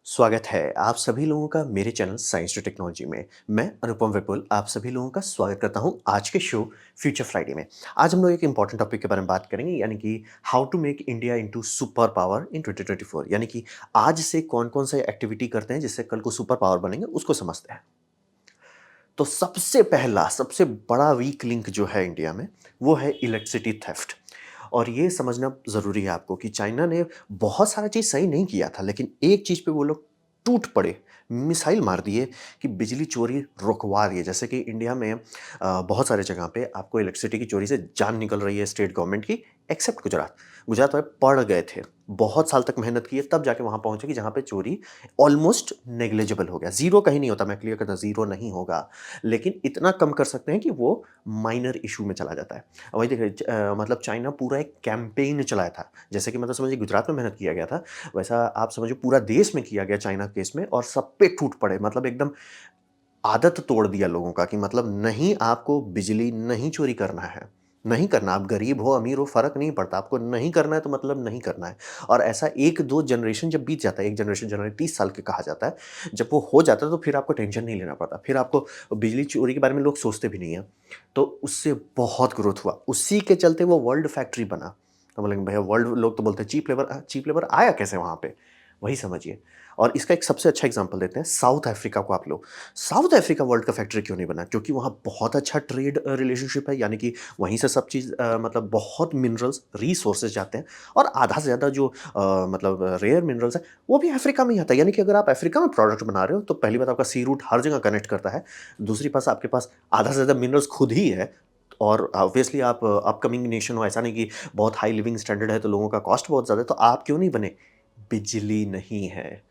स्वागत है आप सभी लोगों का मेरे चैनल साइंस टू टेक्नोलॉजी में। मैं अनुपम विपुल आप सभी लोगों का स्वागत करता हूं आज के शो फ्यूचर फ्राइडे में। आज हम लोग एक इंपॉर्टेंट टॉपिक के बारे में बात करेंगे, यानी कि how to make India into super power in 2024। यानी कि आज से कौन-कौन से एक्टिविटी करते हैं जिससे कल को सुपर पावर बनेंगे, उसको समझते हैं। तो सबसे पहला, सबसे बड़ा वीक लिंक जो है इंडिया में, वो है इलेक्ट्रिसिटी थेफ्ट। और ये समझना ज़रूरी है आपको कि चाइना ने बहुत सारा चीज़ सही नहीं किया था, लेकिन एक चीज़ पे वो लोग टूट पड़े, मिसाइल मार दिए कि बिजली चोरी रुकवा दिए। जैसे कि इंडिया में बहुत सारे जगह पे आपको इलेक्ट्रिसिटी की चोरी से जान निकल रही है स्टेट गवर्नमेंट की, एक्सेप्ट गुजरात। गुजरात वाले पड़ गए थे, बहुत साल तक मेहनत की है, तब जाके वहाँ पहुँचे कि जहाँ पे चोरी ऑलमोस्ट नेग्लिजिबल हो गया। ज़ीरो कहीं नहीं होता, मैं क्लियर करता हूँ, ज़ीरो नहीं होगा, लेकिन इतना कम कर सकते हैं कि वो माइनर इश्यू में चला जाता है। वही देखिए मतलब चाइना पूरा एक कैंपेन चलाया था। जैसे कि मतलब समझिए गुजरात में मेहनत किया गया था, वैसा आप समझिए पूरा देश में किया गया चाइना केस में, और सब पे टूट पड़े। मतलब एकदम आदत तोड़ दिया लोगों का कि मतलब नहीं, आपको बिजली नहीं चोरी करना है। नहीं करना, आप गरीब हो, अमीर हो, फ़र्क नहीं पड़ता, आपको नहीं करना है तो मतलब नहीं करना है। और ऐसा 1-2 जनरेशन जब बीत जाता है, 1 जनरेशन जनरली 30 साल के कहा जाता है, जब वो हो जाता है तो फिर आपको टेंशन नहीं लेना पड़ता। फिर आपको बिजली चोरी के बारे में लोग सोचते भी नहीं हैं। तो उससे बहुत ग्रोथ हुआ, उसी के चलते वो वर्ल्ड फैक्ट्री बना। तो बोलेंगे भैया वर्ल्ड, लोग तो बोलते हैं चीप लेबर आया कैसे वहाँ पे? वही समझिए। और इसका एक सबसे अच्छा एग्ज़ाम्पल देते हैं साउथ अफ्रीका को आप लो। साउथ अफ्रीका वर्ल्ड का फैक्ट्री क्यों नहीं बना? क्योंकि वहाँ बहुत अच्छा ट्रेड रिलेशनशिप है, यानी कि वहीं से सब चीज़ मतलब बहुत मिनरल्स, रिसोर्सेज़ जाते हैं, और आधा से ज़्यादा जो मतलब रेयर मिनरल्स हैं, वो भी अफ्रीका में ही आता है। यानी कि अगर आप अफ्रीका में प्रोडक्ट बना रहे हो, तो पहली बात, आपका सी रूट हर जगह कनेक्ट करता है। दूसरी पास आपके पास आधा से ज़्यादा मिनरल्स खुद ही है, और ऑब्वियसली आप अपकमिंग नेशन हो, ऐसा नहीं कि बहुत हाई लिविंग स्टैंडर्ड है तो लोगों का कॉस्ट बहुत ज़्यादा है, तो आप क्यों नहीं बने? बिजली नहीं है।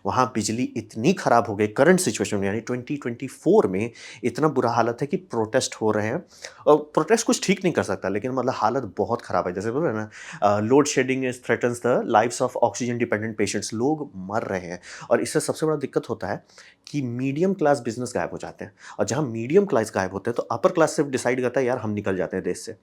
वहाँ बिजली इतनी खराब हो गई करंट सिचुएशन में, यानी 2024 में इतना बुरा हालत है कि प्रोटेस्ट हो रहे हैं। और प्रोटेस्ट कुछ ठीक नहीं कर सकता, लेकिन मतलब हालत बहुत खराब है। जैसे बोल रहे हैं ना, load shedding is threatens the lives of oxygen dependent patients, लोग मर रहे हैं। और इससे सबसे बड़ा दिक्कत होता है कि मीडियम क्लास बिजनेस गायब हो जाते हैं, और जहाँ मीडियम क्लास गायब होते हैं तो अपर क्लास सिर्फ डिसाइड करता है यार हम निकल जाते हैं देश से,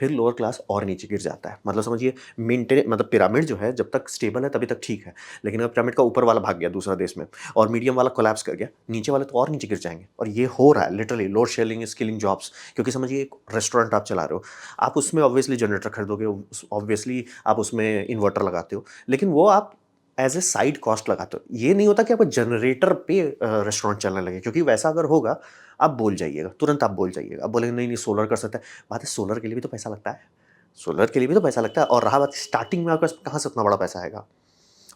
फिर लोअर क्लास और नीचे गिर जाता है। मतलब समझिए मेंटेन, मतलब पिरामिड जो है जब तक स्टेबल है तभी तक ठीक है, लेकिन अगर पिरामिड का ऊपर वाला भाग गया दूसरा देश में, और मीडियम वाला कोलैप्स कर गया, नीचे वाले तो और नीचे गिर जाएंगे। और ये हो रहा है literally, load shedding is killing jobs. क्योंकि समझिए एक रेस्टोरेंट आप चला रहे हो, आप उसमें ऑब्वियसली जनरेटर खरीदोगे, ऑब्वियसली आप उसमें इन्वर्टर लगाते हो, लेकिन वो आप एज ए साइड कॉस्ट लगाते हो। ये नहीं होता कि आपको जनरेटर पे रेस्टोरेंट चलने लगे, क्योंकि वैसा अगर होगा आप बोल जाइएगा, तुरंत आप बोल जाइएगा, आप बोलेंगे नहीं नहीं सोलर कर सकते हैं। बात है, सोलर के लिए भी तो पैसा लगता है, सोलर के लिए भी तो पैसा लगता है। और रहा बात स्टार्टिंग में, आपके पास कहाँ से उतना बड़ा पैसा आएगा?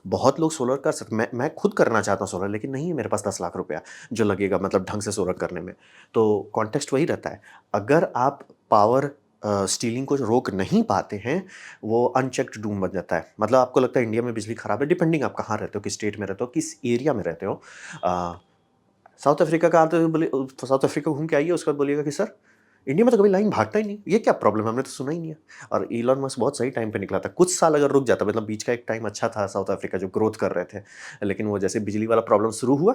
बहुत लोग सोलर कर सकते, मैं खुद करना चाहता हूँ सोलर, लेकिन नहीं है मेरे पास 10 लाख रुपया जो लगेगा मतलब ढंग से सोलर करने में। तो कॉन्टेक्स्ट वही रहता है, अगर आप पावर स्टीलिंग को रोक नहीं पाते हैं, वो अनचेक्ड डूम बन जाता है। मतलब आपको लगता है इंडिया में बिजली खराब है, डिपेंडिंग आप कहाँ रहते हो, किस स्टेट में रहते हो, किस एरिया में रहते हो। अ, साउथ अफ्रीका का आते हुए बोले, साउथ अफ्रीका घूम के आइए, उसके बाद बोलिएगा कि सर इंडिया में तो कभी लाइन भागता ही नहीं, ये क्या प्रॉब्लम है, हमने तो सुना ही नहीं है। और इलॉन मस्क बहुत सही टाइम पे निकला था, कुछ साल अगर रुक जाता, मतलब बीच का एक टाइम अच्छा था साउथ अफ्रीका जो ग्रोथ कर रहे थे, लेकिन वो जैसे बिजली वाला प्रॉब्लम शुरू हुआ,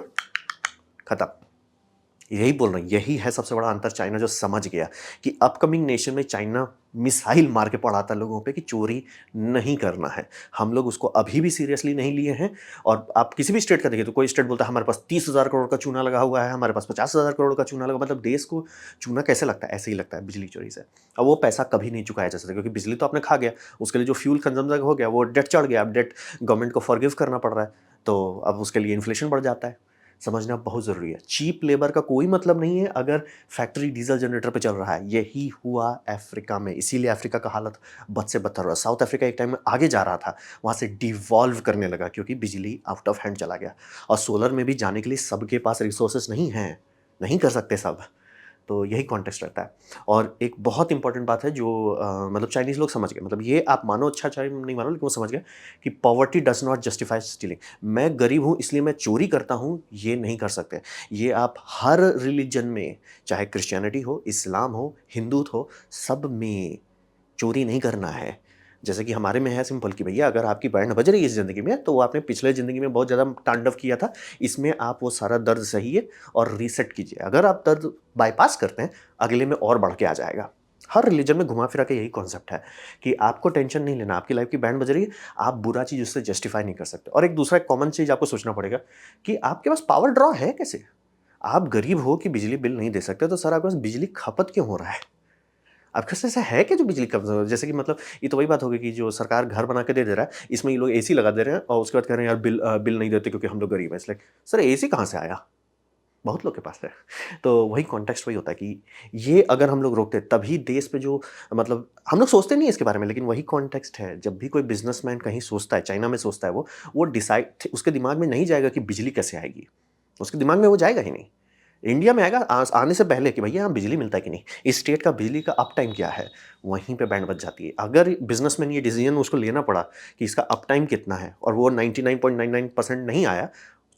खत्म। यही बोल रहे हैं, यही है सबसे बड़ा अंतर, चाइना जो समझ गया कि अपकमिंग नेशन में चाइना मिसाइल मार के पढ़ाता लोगों पे कि चोरी नहीं करना है। हम लोग उसको अभी भी सीरियसली नहीं लिए हैं। और आप किसी भी स्टेट का देखिए, तो कोई स्टेट बोलता है हमारे पास 30,000 करोड़ का चूना लगा हुआ है, हमारे पास 50,000 करोड़ का चूना लगा। मतलब देश को चूना कैसे लगता है? ऐसे ही लगता है बिजली चोरी से। और वो पैसा कभी नहीं चुकाया जा सकता, क्योंकि बिजली तो आपने खा गया, उसके लिए जो फ्यूल कंजम्पशन हो गया वो डेट चढ़ गया, अब डेट गवर्नमेंट को फॉरगिव करना पड़ रहा है, तो अब उसके लिए इन्फ्लेशन बढ़ जाता है। समझना बहुत ज़रूरी है। चीप लेबर का कोई मतलब नहीं है अगर फैक्ट्री डीज़ल जनरेटर पे चल रहा है। यही हुआ अफ्रीका में, इसीलिए अफ्रीका का हालत बद से बदतर हुआ। साउथ अफ्रीका एक टाइम में आगे जा रहा था, वहाँ से डिवॉल्व करने लगा क्योंकि बिजली आउट ऑफ हैंड चला गया। और सोलर में भी जाने के लिए सबके पास रिसोर्सेज़ नहीं हैं, नहीं कर सकते सब। तो यही कॉन्टेक्स्ट रहता है। और एक बहुत इंपॉर्टेंट बात है जो मतलब चाइनीज़ लोग समझ गए, मतलब ये आप मानो अच्छा चाहे नहीं मानो, लेकिन वो समझ गए कि poverty does not justify stealing. मैं गरीब हूँ इसलिए मैं चोरी करता हूँ, ये नहीं कर सकते। ये आप हर रिलीजन में, चाहे क्रिश्चियनिटी हो, इस्लाम हो, हिंदूत्व हो, सब में चोरी नहीं करना है। जैसे कि हमारे में है सिंपल कि भैया अगर आपकी बैंड बज रही है इस ज़िंदगी में, तो वो आपने पिछले ज़िंदगी में बहुत ज़्यादा तांडव किया था, इसमें आप वो सारा दर्द सहिए और रीसेट कीजिए। अगर आप दर्द बायपास करते हैं, अगले में और बढ़ के आ जाएगा। हर रिलीजन में घुमा फिरा के यही कॉन्सेप्ट है कि आपको टेंशन नहीं लेना, आपकी लाइफ की बैंड बज रही है, आप बुरा चीज़ उससे जस्टिफाई नहीं कर सकते। और एक दूसरा कॉमन चीज़ आपको सोचना पड़ेगा कि आपके पास पावर ड्रॉ है कैसे? आप गरीब हो कि बिजली बिल नहीं दे सकते, तो सर आपके पास बिजली खपत क्यों हो रहा है? आपके पास ऐसा है क्या जो बिजली खपत हो रहा है? जैसे कि मतलब ये तो वही बात हो गई कि जो सरकार घर बना के दे रहा है, इसमें ये लोग एसी लगा दे रहे हैं और उसके बाद कह रहे हैं यार बिल नहीं देते क्योंकि हम लोग गरीब हैं। इट्स लाइक सर एसी कहाँ से आया? बहुत लोग के पास है। तो वही कॉन्टेक्स्ट वही होता है कि ये अगर हम लोग रोकते तभी देश पे जो मतलब हम लोग सोचते नहीं है इसके बारे में, लेकिन वही कॉन्टेक्स्ट है। जब भी कोई बिज़नेसमैन कहीं सोचता है, चाइना में सोचता है वो डिसाइड उसके दिमाग में नहीं जाएगा कि बिजली कैसे आएगी। उसके दिमाग में वो जाएगा ही नहीं। इंडिया में आएगा आने से पहले कि भैया यहाँ बिजली मिलता है कि नहीं? इस स्टेट का बिजली का अप टाइम क्या है? वहीं पे बैंड बज जाती है। अगर बिज़नेसमैन ये डिसीज़न उसको लेना पड़ा कि इसका अप टाइम कितना है और वो 99.99% नहीं आया,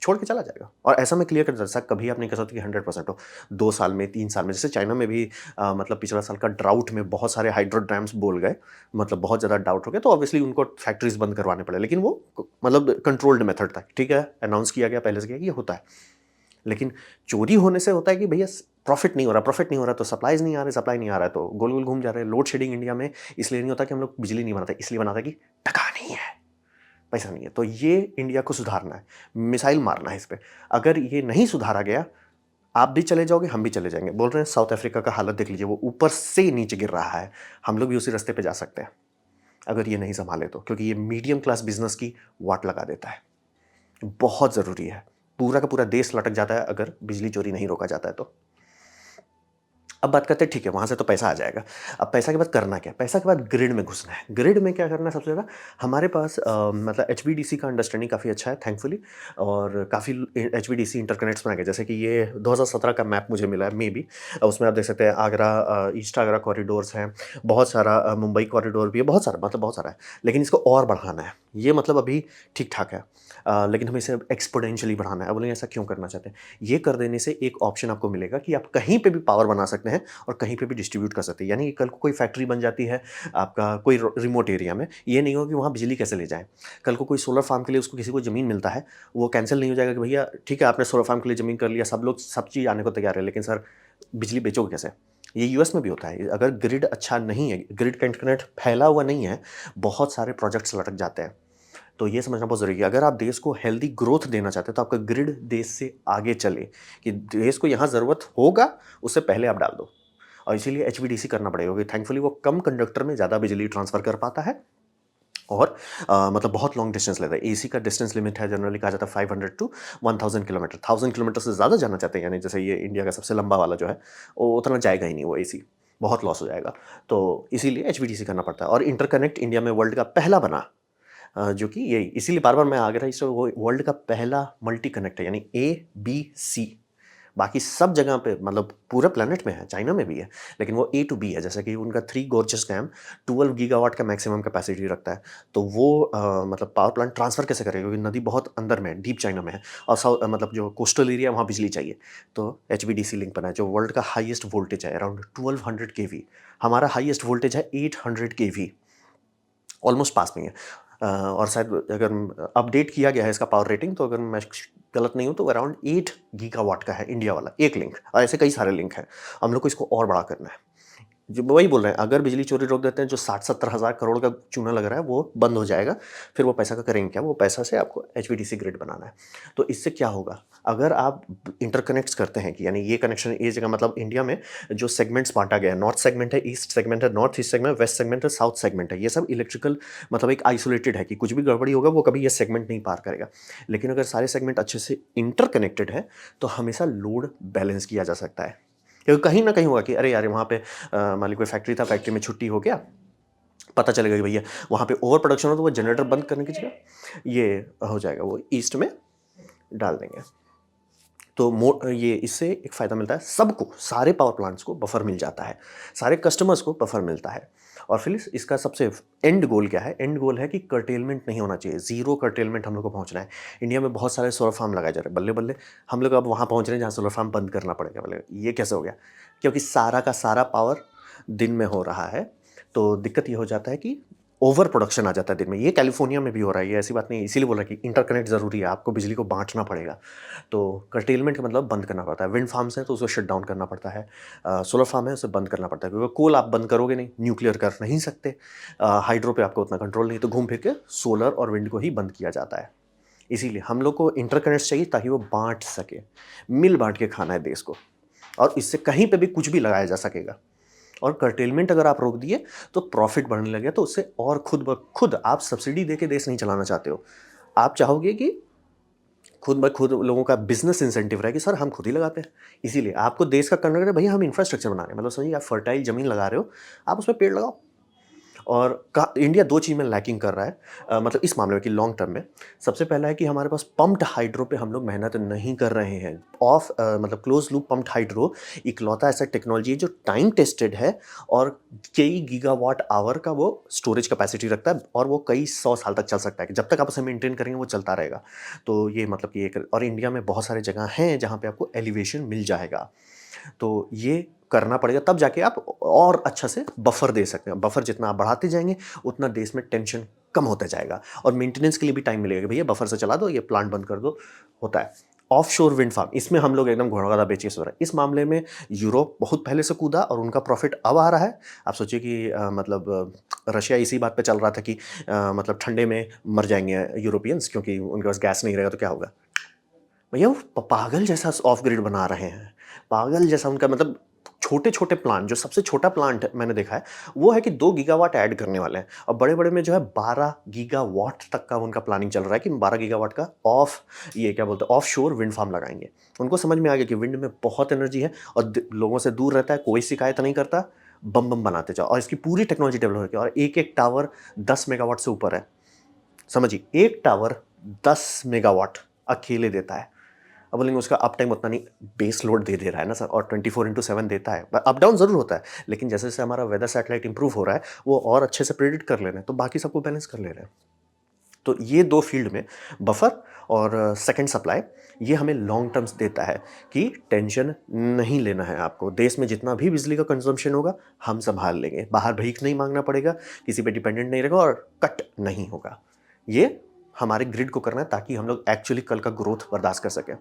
छोड़ के चला जाएगा। और ऐसा मैं क्लियर कर देता सर कभी आप नहीं कह सकते कि 100% हो। 2 साल में, 3 साल में, जैसे चाइना में भी मतलब पिछला साल का ड्राउट में बहुत सारे हाइड्रो डैम्स बोल गए, मतलब बहुत ज़्यादा डाउट हो गया, तो ऑब्वियसली उनको फैक्ट्रीज़ बंद करवाने पड़े। लेकिन वो मतलब कंट्रोल्ड मेथड था, ठीक है, अनाउंस किया गया पहले से कि ये होता है। लेकिन चोरी होने से होता है कि भैया प्रॉफिट नहीं हो रहा तो सप्लाईज़ नहीं आ रहे, सप्लाई नहीं आ रहा है तो गोल-गोल घूम जा रहे हैं। लोड शेडिंग इंडिया में इसलिए नहीं होता कि हम लोग बिजली नहीं बनाते, इसलिए बनाते कि टका नहीं है। पैसा नहीं है। तो ये इंडिया को सुधारना है, मिसाइल मारना है इस पे। अगर ये नहीं सुधारा गया, आप भी चले जाओगे, हम भी चले जाएँगे। बोल रहे हैं साउथ अफ्रीका का हालत देख लीजिए, वो ऊपर से नीचे गिर रहा है। हम लोग भी उसी रास्ते पे जा सकते हैं, अगर ये नहीं सँभाले तो। क्योंकि ये मीडियम क्लास बिज़नेस की वाट लगा देता है। बहुत ज़रूरी है। पूरा का पूरा देश लटक जाता है अगर बिजली चोरी नहीं रोका जाता है तो। अब बात करते हैं ठीक है, वहाँ से तो पैसा आ जाएगा। अब पैसा के बाद करना क्या है? पैसा के बाद ग्रिड में घुसना है। ग्रिड में क्या करना है सबसे ज़्यादा? हमारे पास मतलब एचवीडीसी का अंडरस्टैंडिंग काफ़ी अच्छा है थैंकफुली, और काफ़ी एचवीडीसी इंटरकनेक्ट्स बनाए गए। जैसे कि ये 2017 का मैप मुझे मिला है मेबी, उसमें आप देख सकते हैं आगरा ईस्ट आगरा कॉरिडोर्स हैं, बहुत सारा मुंबई कॉरिडोर भी है, बहुत सारा मतलब बहुत सारा है। लेकिन इसको और बढ़ाना है। ये मतलब अभी ठीक-ठाक है। लेकिन हमें इसे एक्स्पोनेंशियली बढ़ाना है। अब बोलेंगे ऐसा क्यों करना चाहते हैं? ये कर देने से एक ऑप्शन आपको मिलेगा कि आप कहीं पे भी पावर बना सकते हैं और कहीं पे भी डिस्ट्रीब्यूट कर सकते हैं। यानी कि कल को कोई फैक्ट्री बन जाती है आपका कोई रिमोट एरिया में, ये नहीं होगा कि वहाँ बिजली कैसे ले जाएँ। कल को कोई सोलर फार्म के लिए उसको किसी को ज़मीन मिलता है, वो कैंसल नहीं हो जाएगा कि भैया ठीक है आपने सोलर फार्म के लिए ज़मीन कर लिया, सब लोग सब चीज़ आने को तैयार है, लेकिन सर बिजली बेचोगे कैसे? ये यूएस में भी होता है। अगर ग्रिड अच्छा नहीं है, ग्रिड का इंटरकनेक्ट फैला हुआ नहीं है, बहुत सारे प्रोजेक्ट्स लटक जाते हैं। तो ये समझना बहुत ज़रूरी है। अगर आप देश को हेल्दी ग्रोथ देना चाहते हैं, तो आपका ग्रिड देश से आगे चले, कि देश को यहाँ ज़रूरत होगा, उससे पहले आप डाल दो। और इसीलिए एचवीडीसी करना पड़ेगा क्योंकि थैंकफुली वो कम कंडक्टर में ज़्यादा बिजली ट्रांसफ़र कर पाता है और मतलब बहुत लॉन्ग डिस्टेंस लेता है। एसी का डिस्टेंस लिमिट है जनरली कहा जाता है 500 टू 1000 किलोमीटर। 1000 किलोमीटर से ज़्यादा जाना चाहते हैं, यानी जैसे ये इंडिया का सबसे लंबा वाला जो है, वो उतना जाएगा ही नहीं वो एसी, बहुत लॉस हो जाएगा। तो इसीलिए एचवीडीसी करना पड़ता है। और इंटरकनेक्ट इंडिया में वर्ल्ड का पहला बना, जो कि यही इसीलिए बार-बार मैं आ गया था इससे, वो वर्ल्ड का पहला मल्टी कनेक्ट है, यानी ए, बी, सी। बाकी सब जगह पे मतलब पूरे प्लैनेट में है, चाइना में भी है, लेकिन वो ए टू बी है। जैसे कि उनका थ्री गोर्जस डैम 12 गीगावाट का मैक्सिमम कैपेसिटी रखता है। तो वो मतलब पावर प्लांट ट्रांसफ़र कैसे करेगा? क्योंकि नदी बहुत अंदर में है, डीप चाइना में है और मतलब जो कोस्टल एरिया है वहाँ बिजली चाहिए। तो एचवीडीसी लिंक बना है, जो वर्ल्ड का हाईएस्ट वोल्टेज है अराउंड 1200 केवी। हमारा हाईएस्ट वोल्टेज है 800 केवी, ऑलमोस्ट पास में ही है। और शायद अगर अपडेट किया गया है इसका पावर रेटिंग, तो अगर मैं गलत नहीं हूँ तो अराउंड 8 गीगावाट का है इंडिया वाला एक लिंक, और ऐसे कई सारे लिंक हैं। हम लोग को इसको और बड़ा करना है। जो वही बोल रहे हैं, अगर बिजली चोरी रोक देते हैं, जो 60-70 हज़ार करोड़ का चूना लग रहा है वो बंद हो जाएगा। फिर वो पैसा का करेंगे क्या? वो पैसा से आपको एचवीडीसी ग्रिड बनाना है। तो इससे क्या होगा? अगर आप इंटरकनेक्ट्स करते हैं कि यानी ये कनेक्शन ये जगह, मतलब इंडिया में जो सेगमेंट्स बाँटा गया है, नॉर्थ सेगमेंट है, ईस्ट सेगमेंट है, north east segment, west segment है, साउथ सेगमेंट है। ये सब इलेक्ट्रिकल मतलब एक आइसोलेटेड है कि कुछ भी गड़बड़ी होगा वो कभी ये सेगमेंट नहीं पार करेगा। लेकिन अगर सारे सेगमेंट अच्छे से इंटरकनेक्टेड है, तो हमेशा लोड बैलेंस किया जा सकता है। क्योंकि कहीं न कहीं होगा कि अरे यार! वहाँ पे मान लीजिए कोई फैक्ट्री था, फैक्ट्री में छुट्टी हो गया, पता चलेगा कि भैया वहाँ पे ओवर प्रोडक्शन हो, तो वो जनरेटर बंद करने की जगह ये हो जाएगा, वो ईस्ट में डाल देंगे। तो ये इससे एक फ़ायदा मिलता है सबको, सारे पावर प्लांट्स को बफर मिल जाता है, सारे कस्टमर्स को बफर मिलता है। और फिर इसका सबसे एंड गोल क्या है? एंड गोल है कि कर्टेलमेंट नहीं होना चाहिए, ज़ीरो कर्टेलमेंट हम लोग को पहुँचना है। इंडिया में बहुत सारे सोलर फार्म लगाए जा रहे हैं, बल्ले-बल्ले हम लोग अब वहाँ पहुँच रहे हैं जहाँ सोलर फार्म बंद करना पड़ेगा। बोले ये कैसे हो गया? क्योंकि सारा का सारा पावर दिन में हो रहा है, तो दिक्कत ये हो जाता है कि ओवर प्रोडक्शन आ जाता है दिन में। ये कैलिफ़ोर्निया में भी हो रहा है, ये ऐसी बात नहीं है, इसीलिए बोल रहा है कि इंटरकनेक्ट ज़रूरी है, आपको बिजली को बाँटना पड़ेगा। तो कर्टेलमेंट का मतलब बंद करना पड़ता है। विंड फार्म्स हैं तो उसको शट डाउन करना पड़ता है। सोलर फार्म है उसे बंद करना पड़ता है, क्योंकि कोल आप बंद करोगे नहीं, न्यूक्लियर कर नहीं सकते। हाइड्रो पे आपको उतना कंट्रोल नहीं, तो घूम फिर के सोलर और विंड को ही बंद किया जाता है। इसीलिए हम लोग को इंटरकनेक्ट्स चाहिए ताकि वो बाँट सके। मिल बाँट के खाना है देश को, और इससे कहीं पे भी कुछ भी लगाया जा सकेगा। और कर्टेलमेंट अगर आप रोक दिए तो प्रॉफिट बढ़ने लगे, तो उससे और खुद ब खुद आप सब्सिडी देके देश नहीं चलाना चाहते हो। आप चाहोगे कि खुद ब खुद लोगों का बिज़नेस इंसेंटिव रहे कि सर हम खुद ही लगाते हैं। इसीलिए आपको देश का करना है, भैया हम इंफ्रास्ट्रक्चर बना रहे हैं, मतलब समझिए आप फर्टाइल ज़मीन लगा रहे हो, आप उसमें पेड़ लगाओ। और का इंडिया 2 चीज़ में लैकिंग कर रहा है, मतलब इस मामले में कि लॉन्ग टर्म में। सबसे पहला है कि हमारे पास पम्प्ड हाइड्रो पे हम लोग मेहनत नहीं कर रहे हैं। मतलब क्लोज़ लूप पम्प्ड हाइड्रो इकलौता ऐसा टेक्नोलॉजी है जो टाइम टेस्टेड है, और कई गीगावाट आवर का वो स्टोरेज कैपेसिटी रखता है, और वो कई 100 साल तक चल सकता है, कि जब तक आप उसे मेंटेन करेंगे वो चलता रहेगा। तो ये मतलब कि एक, और इंडिया में बहुत सारी जगह हैं जहाँ पे आपको एलिवेशन मिल जाएगा। तो ये करना पड़ेगा, तब जाके आप और अच्छा से बफर दे सकते हैं। बफर जितना आप बढ़ाते जाएँगे, उतना देश में टेंशन कम होता जाएगा, और मेंटेनेंस के लिए भी टाइम मिलेगा कि भैया बफर से चला दो, ये प्लांट बंद कर दो, होता है। ऑफशोर विंड फार्म, इसमें हम लोग एकदम घोड़ा-गधा बेच के सो रहे हैं। इस मामले में यूरोप बहुत पहले से कूदा और उनका प्रॉफिट अब आ रहा है। आप सोचिए कि रशिया इसी बात पे चल रहा था कि मतलब ठंडे में मर जाएँगे यूरोपियंस, क्योंकि उनके पास गैस नहीं रहेगा तो क्या होगा? भैया वो पागल जैसा ऑफ ग्रिड बना रहे हैं। पागल जैसा उनका मतलब, छोटे-छोटे प्लांट, जो सबसे छोटा प्लांट मैंने देखा है, वो है कि 2 गीगावाट ऐड करने वाले हैं, और बड़े-बड़े में जो है 12 गीगावाट तक का उनका प्लानिंग चल रहा है कि 12 गीगावाट का ये क्या बोलते हैं, ऑफशोर विंड फार्म लगाएँगे। उनको समझ में आ गया कि विंड में बहुत एनर्जी है, और लोगों से दूर रहता है, कोई शिकायत नहीं करता, बम-बम बनाते जाओ, और इसकी पूरी टेक्नोलॉजी डेवलप हो गई, और एक-एक टावर 10 मेगावाट से ऊपर है। समझिए, एक टावर 10 मेगावाट अकेले देता है। अब बोलेंगे उसका अप टाइम उतना नहीं, बेस लोड दे दे रहा है ना सर, और 24/7 देता है। अप डाउन ज़रूर होता है, लेकिन जैसे-जैसे हमारा वेदर सैटेलाइट इंप्रूव हो रहा है, वो और अच्छे से प्रेडिक्ट कर ले रहे हैं, तो बाकी सबको बैलेंस कर ले रहे हैं। तो ये 2 फील्ड में बफर और सेकंड सप्लाई, ये हमें लॉन्ग टर्म्स देता है कि टेंशन नहीं लेना है आपको। देश में जितना भी बिजली का कंज़म्पशन होगा, हम सँभाल लेंगे। बाहर भीख नहीं माँगना पड़ेगा, किसी पे डिपेंडेंट नहीं रहेगा, और कट नहीं होगा। ये हमारे ग्रिड को करना है ताकि हम लोग एक्चुअली कल का ग्रोथ बर्दाश्त कर सकें।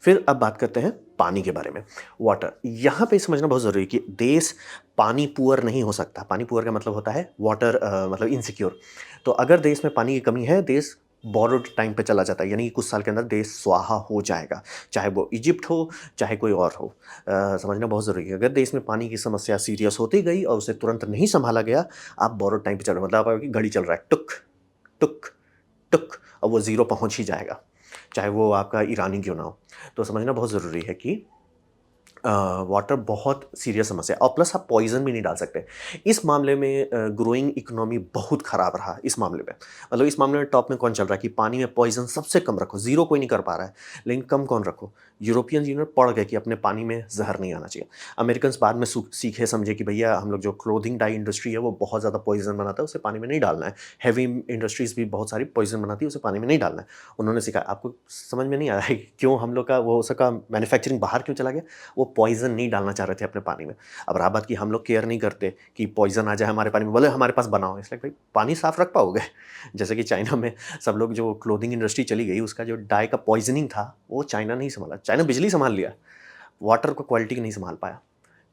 फिर अब बात करते हैं पानी के बारे में। वाटर, यहाँ पे समझना बहुत ज़रूरी है कि देश पानी पुअर नहीं हो सकता। पानी पुअर का मतलब होता है वाटर मतलब इनसिक्योर। तो अगर देश में पानी की कमी है, देश बोरोड टाइम पे चला जाता है, यानी कि कुछ साल के अंदर देश स्वाहा हो जाएगा। चाहे वो इजिप्ट हो, चाहे कोई और हो। समझना बहुत ज़रूरी है। अगर देश में पानी की समस्या सीरियस होती गई और उसे तुरंत नहीं सँभाला गया, आप बोरोड टाइम पे चल रहे हो, मतलब आपकी घड़ी चल रहा है, टुक, टुक, टुक, और वो ज़ीरो पहुँच ही जाएगा, चाहे वो आपका ईरानी क्यों ना हो। तो समझना बहुत ज़रूरी है कि वाटर बहुत सीरियस समस्या है, और प्लस आप पॉइज़न भी नहीं डाल सकते। इस मामले में ग्रोइंग इकोनॉमी बहुत ख़राब रहा इस मामले में। मतलब इस मामले में टॉप में कौन चल रहा है कि पानी में पॉइज़न सबसे कम रखो, ज़ीरो कोई नहीं कर पा रहा है, लेकिन कम कौन रखो? यूरोपियन यूनियन पड़ गए कि अपने पानी में ज़हर नहीं आना चाहिए। अमेरिकन्स बाद में सीखे समझे कि भैया हम लोग जो क्लोथिंग डाई इंडस्ट्री है वो बहुत ज़्यादा पॉइज़न बनाता है, उसे पानी में नहीं डालना है। हेवी इंडस्ट्रीज़ भी बहुत सारी पॉइज़न बनाती है, उसे पानी में नहीं डालना है। उन्होंने सीखा। आपको समझ में नहीं आया है कि क्यों हम लोग का वो उसका मैन्युफैक्चरिंग बाहर क्यों चला गया? वो पॉइज़न नहीं डालना चाह रहे थे अपने पानी में। अब रहा बात कि हम लोग केयर नहीं करते कि पॉइज़न आ जाए हमारे पानी में, बोले हमारे पास बनाओ। इसलिए भाई पानी साफ़ रख पाओगे? जैसे कि चाइना में सब लोग, जो क्लोथिंग इंडस्ट्री चली गई, उसका जो डाई का पॉइज़निंग था, वो चाइना नहीं सँभाला। चाइना बिजली सँभाल लिया, वाटर को क्वालिटी नहीं सँभाल पाया।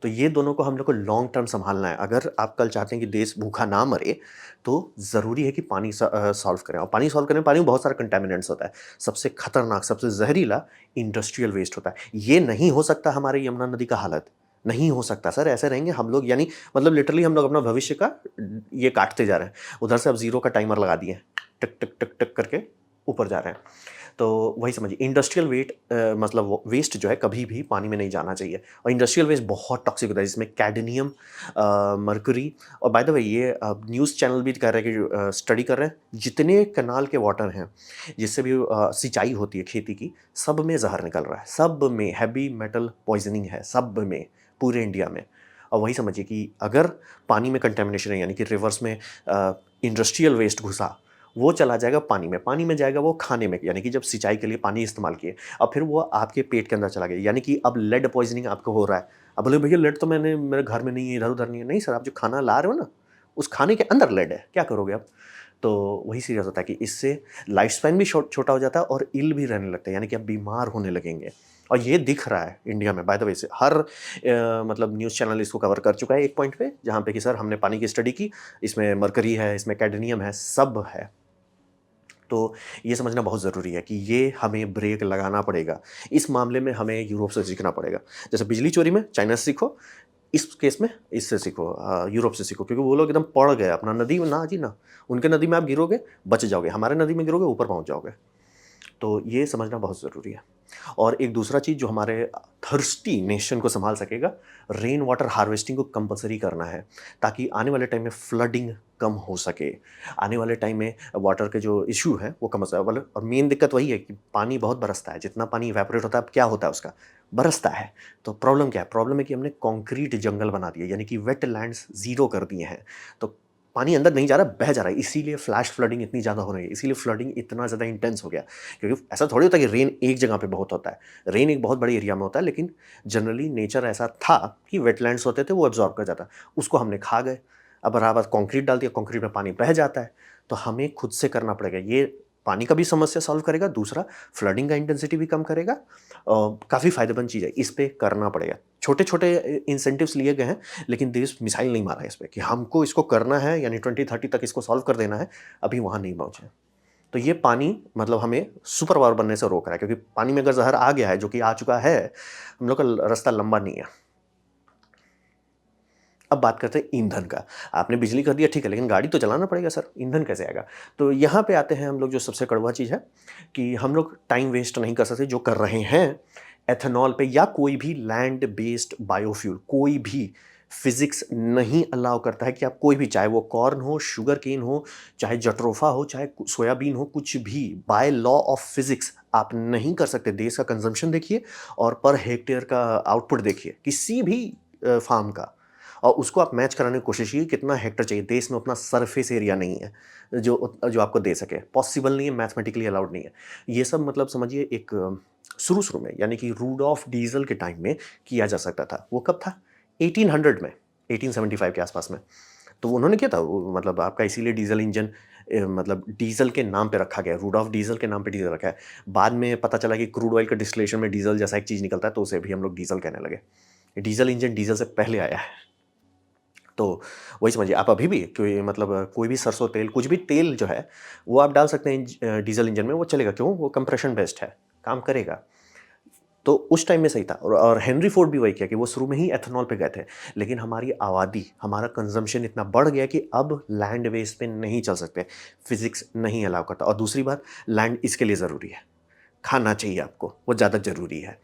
तो ये दोनों को हम लोग को लॉन्ग टर्म सँभालना है। अगर आप कल चाहते हैं कि देश भूखा ना मरे, तो ज़रूरी है कि पानी सॉल्व करें, और पानी सॉल्व करने में पानी में बहुत सारा कंटामिनेंट्स होता है। सबसे खतरनाक, सबसे ज़हरीला इंडस्ट्रियल वेस्ट होता है। ये नहीं हो सकता हमारे यमुना नदी का हालत, नहीं हो सकता सर। ऐसे रहेंगे हम लोग, यानी मतलब लिटरली हम लोग अपना भविष्य का ये काटते जा रहे हैं। उधर से अब ज़ीरो का टाइमर लगा दिए हैं, टक, टक, टक, टक करके ऊपर जा रहे हैं। तो वही समझिए, इंडस्ट्रियल मतलब वो वेस्ट जो है कभी भी पानी में नहीं जाना चाहिए, और इंडस्ट्रियल वेस्ट बहुत टॉक्सिक होता है, जिसमें कैडमियम, मर्क्यूरी, और बाय द वे ये न्यूज़ चैनल भी कह रहे हैं कि स्टडी कर रहे हैं, जितने कनाल के वाटर हैं जिससे भी सिंचाई होती है खेती की, सब में जहर निकल रहा है, सब में हैवी मेटल पॉइजनिंग है, सब में, पूरे इंडिया में। और वही समझिए कि अगर पानी में कंटेमिनेशन है, यानी कि रिवर्स में इंडस्ट्रियल वेस्ट घुसा, वो चला जाएगा पानी में जाएगा वो खाने में, यानी कि जब सिंचाई के लिए पानी इस्तेमाल किए, और फिर वो आपके पेट के अंदर चला गया, यानी कि अब लेड पॉइजनिंग आपको हो रहा है। अब बोले भैया लेड तो मैंने मेरे घर में नहीं है, इधर उधर नहीं है। नहीं सर, आप जो खाना ला रहे हो ना, उस खाने के अंदर लेड है, क्या करोगे आप? तो वही सीरियस होता है कि इससे लाइफ स्पैन भी छोटा हो जाता है और इल भी रहने लगता है, यानी कि आप बीमार होने लगेंगे। और ये दिख रहा है इंडिया में, बाय द वे से हर मतलब न्यूज़ चैनल इसको कवर कर चुका है एक पॉइंट पे, जहाँ पे कि सर हमने पानी की स्टडी की, इसमें मरकरी है, इसमें कैडमियम है, सब है। तो ये समझना बहुत ज़रूरी है कि ये हमें ब्रेक लगाना पड़ेगा। इस मामले में हमें यूरोप से सीखना पड़ेगा। जैसे बिजली चोरी में चाइना से सीखो, इस केस में इससे सीखो, यूरोप से सीखो, क्योंकि वो लोग एकदम पड़ गए अपना नदी में, ना जी ना। उनके नदी में आप गिरोगे, बच जाओगे, हमारे नदी में गिरोगे, ऊपर पहुँच जाओगे। तो ये समझना बहुत ज़रूरी है। और एक दूसरा चीज़ जो हमारे थर्स्टी नेशन को सँभाल सकेगा, रेन वाटर हार्वेस्टिंग को कंपल्सरी करना है, ताकि आने वाले टाइम में फ्लडिंग कम हो सके। आने वाले टाइम में वाटर के जो इश्यू है वो कम हो सके। मतलब और मेन दिक्कत वही है कि पानी बहुत बरसता है, जितना पानी इवैपोरेट होता है, अब क्या होता है उसका? बरसता है। तो प्रॉब्लम क्या है? प्रॉब्लम है कि हमने कंक्रीट जंगल बना दिए, यानी कि वेटलैंड्स ज़ीरो कर दिए हैं। तो पानी अंदर नहीं जा रहा, बह जा रहा है, इसीलिए फ्लैश फ्लडिंग इतनी ज़्यादा हो रही है, इसीलिए फ्लडिंग इतना ज़्यादा इंटेंस हो गया। क्योंकि ऐसा थोड़ी होता है कि रेन एक जगह पे बहुत होता है, रेन एक बहुत बड़ी एरिया में होता है, लेकिन जनरली नेचर ऐसा था कि वेटलैंड्स होते थे, वो एब्जॉर्ब कर जाता, उसको हमने खा गए। अब रहा बात कंक्रीट डाल दिया, कंक्रीट में पानी बह जाता है। तो हमें खुद से करना पड़ेगा, ये पानी का भी समस्या सॉल्व करेगा, दूसरा फ्लडिंग का इंटेंसिटी भी कम करेगा। काफ़ी फ़ायदेमंद चीज़ है, इस पे करना पड़ेगा। छोटे-छोटे इंसेंटिव्स लिए गए हैं, लेकिन देश मिसाइल नहीं मारा है इस पे कि हमको इसको करना है, यानी 2030 तक इसको सॉल्व कर देना है, अभी वहाँ नहीं पहुँचे। तो ये पानी मतलब हमें सुपर पावर बनने से रोक रहा है, क्योंकि पानी में अगर ज़हर आ गया है, जो कि आ चुका है, हम लोग का रास्ता लंबा नहीं है। अब बात करते हैं ईंधन का। आपने बिजली कर दिया ठीक है, लेकिन गाड़ी तो चलाना पड़ेगा सर, ईंधन कैसे आएगा? तो यहाँ पे आते हैं हम लोग, जो सबसे कड़वा चीज़ है कि हम लोग टाइम वेस्ट नहीं कर सकते, जो कर रहे हैं एथेनॉल पे या कोई भी लैंड बेस्ड बायोफ्यूल, कोई भी फिज़िक्स नहीं अलाउ करता है कि आप कोई भी, चाहे वो कॉर्न हो, शुगर केन हो, चाहे जट्रोफा हो, चाहे सोयाबीन हो, कुछ भी, बाय लॉ ऑफ फिज़िक्स आप नहीं कर सकते। देश का कंज़म्पशन देखिए और पर हेक्टेयर का आउटपुट देखिए, किसी भी फार्म का, और उसको आप मैच कराने की कोशिश कीजिए, कितना हेक्टर चाहिए। देश में उतना सरफेस एरिया नहीं है जो आपको दे सके, पॉसिबल नहीं है, मैथमेटिकली अलाउड नहीं है। ये सब मतलब समझिए एक शुरू-शुरू में, यानी कि रूडोल्फ डीजल के टाइम में किया जा सकता था। वो कब था? 1800 में, 1875 के आसपास में। तो उन्होंने किया था वो, मतलब आपका इसीलिए डीजल इंजन मतलब डीजल के नाम पे रखा गया, रूडोल्फ डीजल के नाम पे डीजल रखा है। बाद में पता चला कि क्रूड ऑयल के डिस्टिलेशन में डीजल जैसा एक चीज़ निकलता है, तो उसे भी हम लोग डीजल कहने लगे। डीजल इंजन डीजल से पहले आया है। तो वही समझिए आप, अभी भी कोई मतलब कोई भी सरसों तेल, कुछ भी तेल जो है, वो आप डाल सकते हैं डीजल इंजन में, वो चलेगा। क्यों? वो कंप्रेशन बेस्ड है, काम करेगा। तो उस टाइम में सही था, और हेनरी फोर्ड भी वही किया कि वो शुरू में ही एथेनॉल पे गए थे। लेकिन हमारी आबादी, हमारा कंजम्पशन इतना बढ़ गया कि अब लैंड बेस पे नहीं चल सकते, फिजिक्स नहीं अलाउ करता। और दूसरी बात, लैंड इसके लिए ज़रूरी है, खाना चाहिए आपको, वो ज़्यादा ज़रूरी है।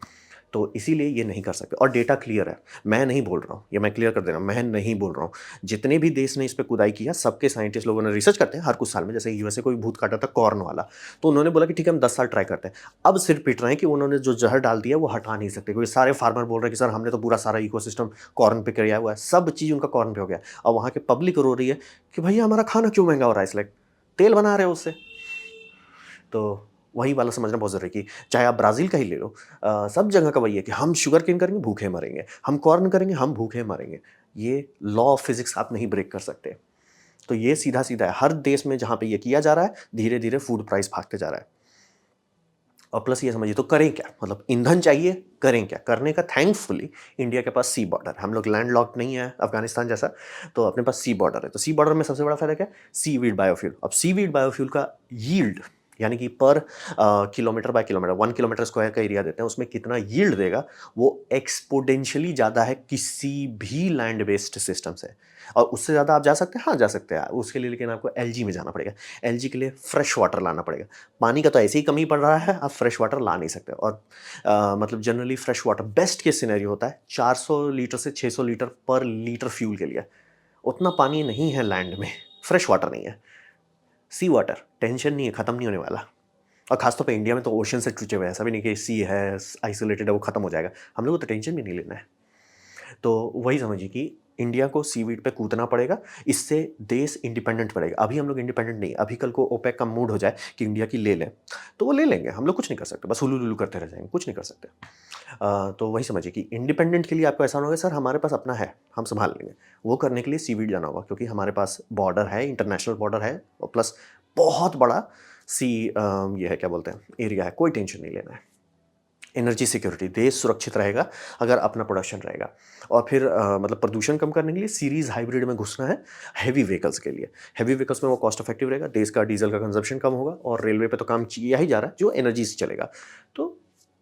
तो इसीलिए ये नहीं कर सकते। और डेटा क्लियर है, मैं नहीं बोल रहा हूँ, ये मैं क्लियर कर दे रहा हूँ, मैं नहीं बोल रहा हूँ। जितने भी देश ने इस पे खुदाई किया, सबके साइंटिस्ट लोगों ने रिसर्च करते हैं हर कुछ साल में। जैसे यूएसए को भी भूत काटा था कॉर्न वाला, तो उन्होंने बोला कि ठीक है हम 10 साल ट्राई करते हैं। अब सिर पीट रहे हैं कि उन्होंने जो जहर डाल दिया वो हटा नहीं सकते, क्योंकि सारे फार्मर बोल रहे हैं कि सर हमने तो पूरा सारा इकोसिस्टम कॉर्न पे किया हुआ है, सब चीज़ उनका कॉर्न पे हो गया। और वहाँ की पब्लिक रो रही है कि भैया हमारा खाना क्यों महंगा हो रहा है, इसलिए तेल बना रहे हो उससे। तो वही वाला समझना बहुत ज़रूरी है कि चाहे आप ब्राज़ील का ही ले लो, सब जगह का वही है कि हम शुगर केन करेंगे, भूखे मरेंगे, हम कॉर्न करेंगे, हम भूखे मरेंगे। ये लॉ ऑफ फिज़िक्स आप नहीं ब्रेक कर सकते। तो ये सीधा-सीधा है, हर देश में जहाँ पे ये किया जा रहा है, धीरे-धीरे फूड प्राइस भागते जा रहा है। और प्लस ये समझिए, तो करें क्या? मतलब ईंधन चाहिए, करें क्या? करने का थैंकफुली इंडिया के पास सी बॉर्डर है, हम लोग लैंडलॉक्ड नहीं है अफ़गानिस्तान जैसा, तो अपने पास सी बॉर्डर है। तो सी बॉर्डर में सबसे बड़ा फ़ायदा क्या है? Seaweed biofuel. अब सीवीड बायोफ्यूल का यील्ड, यानी कि पर kilometre bye kilometre, 1 kilometre square का एरिया देते हैं, उसमें कितना यील्ड देगा, वो एक्सपोनेंशियली ज़्यादा है किसी भी लैंड बेस्ड सिस्टम से। और उससे ज़्यादा आप जा सकते हैं? हाँ, जा सकते हैं। उसके लिए लेकिन आपको एलजी में जाना पड़ेगा। एलजी के लिए फ्रेश वाटर लाना पड़ेगा। पानी का तो ऐसे ही कमी पड़ रहा है, आप फ्रेश वाटर ला नहीं सकते। और मतलब generally fresh water best case scenario होता है 400 लीटर से 600 लीटर पर लीटर फ्यूल के लिए। उतना पानी नहीं है लैंड में, फ्रेश वाटर नहीं है। सी वाटर टेंशन नहीं है, ख़त्म नहीं होने वाला। और खासतौर पे इंडिया में तो ओशन से टूटे हुए हैं, ऐसा भी नहीं कि सी है, आइसोलेटेड है, वो ख़त्म हो जाएगा। हम लोग को तो टेंशन भी नहीं लेना है। तो वही समझिए कि इंडिया को सीवीड पे कूदना पड़ेगा, इससे देश इंडिपेंडेंट बनेगा। अभी हम लोग इंडिपेंडेंट नहीं, अभी कल को ओपेक का मूड हो जाए कि इंडिया की ले लें, तो वो ले लेंगे, हम लोग कुछ नहीं कर सकते, बस हुलू-लुलू करते रह जाएँगे, कुछ नहीं कर सकते। तो वही समझिए कि इंडिपेंडेंट के लिए आपको ऐसा ना होगा सर हमारे पास अपना है, हम सँभाल लेंगे। वो करने के लिए सीवीड जाना होगा क्योंकि हमारे पास बॉर्डर है, इंटरनेशनल बॉर्डर है और प्लस बहुत बड़ा ये है क्या बोलते हैं, एरिया है, कोई टेंशन नहीं लेना है। एनर्जी सिक्योरिटी, देश सुरक्षित रहेगा अगर अपना प्रोडक्शन रहेगा। और फिर मतलब प्रदूषण कम करने के लिए सीरीज़ हाइब्रिड में घुसना है हेवी व्हीकल्स के लिए। हेवी व्हीकल्स में वो कॉस्ट इफेक्टिव रहेगा, देश का डीजल का कंजप्शन कम होगा और रेलवे पे तो काम किया ही जा रहा है जो एनर्जी से चलेगा। तो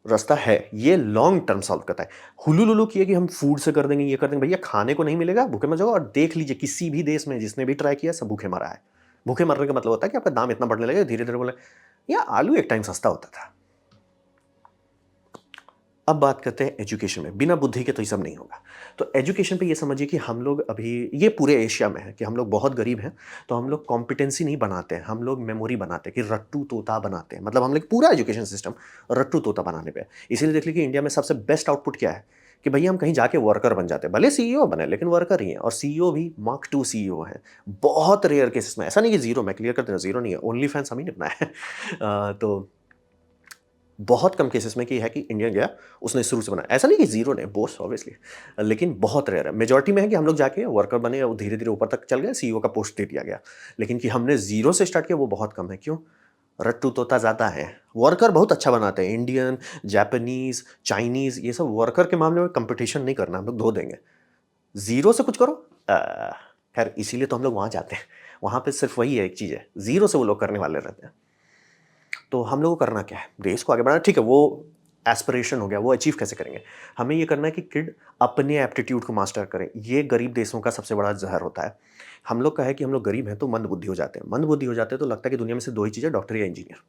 रास्ता है, ये लॉन्ग टर्म सॉल्व करता है। हुलू-लुलू किए कि हम फूड से कर देंगे, ये कर देंगे, भैया खाने को नहीं मिलेगा, भूखे मर जाओ। और देख लीजिए किसी भी देश में जिसने भी ट्राई किया सब भूखे मरा है। भूखे मरने का मतलब होता है कि आपका दाम इतना बढ़ने लगेगा, धीरे-धीरे बोले या आलू एक टाइम सस्ता होता था। अब बात करते हैं एजुकेशन में, बिना बुद्धि के तो ये सब नहीं होगा। तो एजुकेशन पे ये समझिए कि हम लोग अभी ये पूरे एशिया में है कि हम लोग बहुत गरीब हैं, तो हम लोग कॉम्पिटेंसी नहीं बनाते हैं, हम लोग मेमोरी बनाते हैं कि रट्टू तोता बनाते हैं। मतलब हम लोग पूरा एजुकेशन सिस्टम रट्टू तोता बनाने पे है। इसीलिए देख लीजिए कि इंडिया में सबसे बेस्ट आउटपुट क्या है कि भैया हम कहीं जाके वर्कर बन जाते हैं, भले सीईओ बने लेकिन वर्कर ही हैं और सीईओ भी मार्क टू सीईओ हैं। बहुत रेयर केसेस में, ऐसा नहीं कि जीरो, मैं क्लियर कर देना जीरो नहीं है, ओनली फैंस हम ही ने बनाया है। तो बहुत कम केसेस में कि है कि इंडिया गया, उसने शुरू से बनाया। ऐसा नहीं कि ज़ीरो नहीं, बोथ ऑब्वियसली, लेकिन बहुत रेयर है। मेजॉरिटी में है कि हम लोग जाके वर्कर बने और धीरे-धीरे ऊपर तक चल गए, सीईओ का पोस्ट दे दिया गया। लेकिन कि हमने ज़ीरो से स्टार्ट किया वो बहुत कम है। क्यों? रट्टू तोता ज़्यादा है। वर्कर बहुत अच्छा बनाते हैं, इंडियन, जापानीज़, चाइनीज़, ये सब वर्कर के मामले में कॉम्पिटिशन नहीं करना, हम लोग धो देंगे। ज़ीरो से कुछ करो खैर इसीलिए तो हम लोग वहाँ जाते हैं। वहाँ पे सिर्फ़ वही है एक चीज़ है, ज़ीरो से वो लोग करने वाले रहते हैं। तो हम लोगों को करना क्या है? देश को आगे बढ़ाना, ठीक है, वो एस्पिरेशन हो गया, वो अचीव कैसे करेंगे? हमें ये करना है कि किड अपने एप्टीट्यूड को मास्टर करें। ये गरीब देशों का सबसे बड़ा ज़हर होता है। हम लोग का है कि हम लोग गरीब हैं तो मंदबुद्धि हो जाते हैं। मंदबुद्धि हो जाते हैं तो लगता है कि दुनिया में से 2 ही चीज़ें, डॉक्टर या इंजीनियर।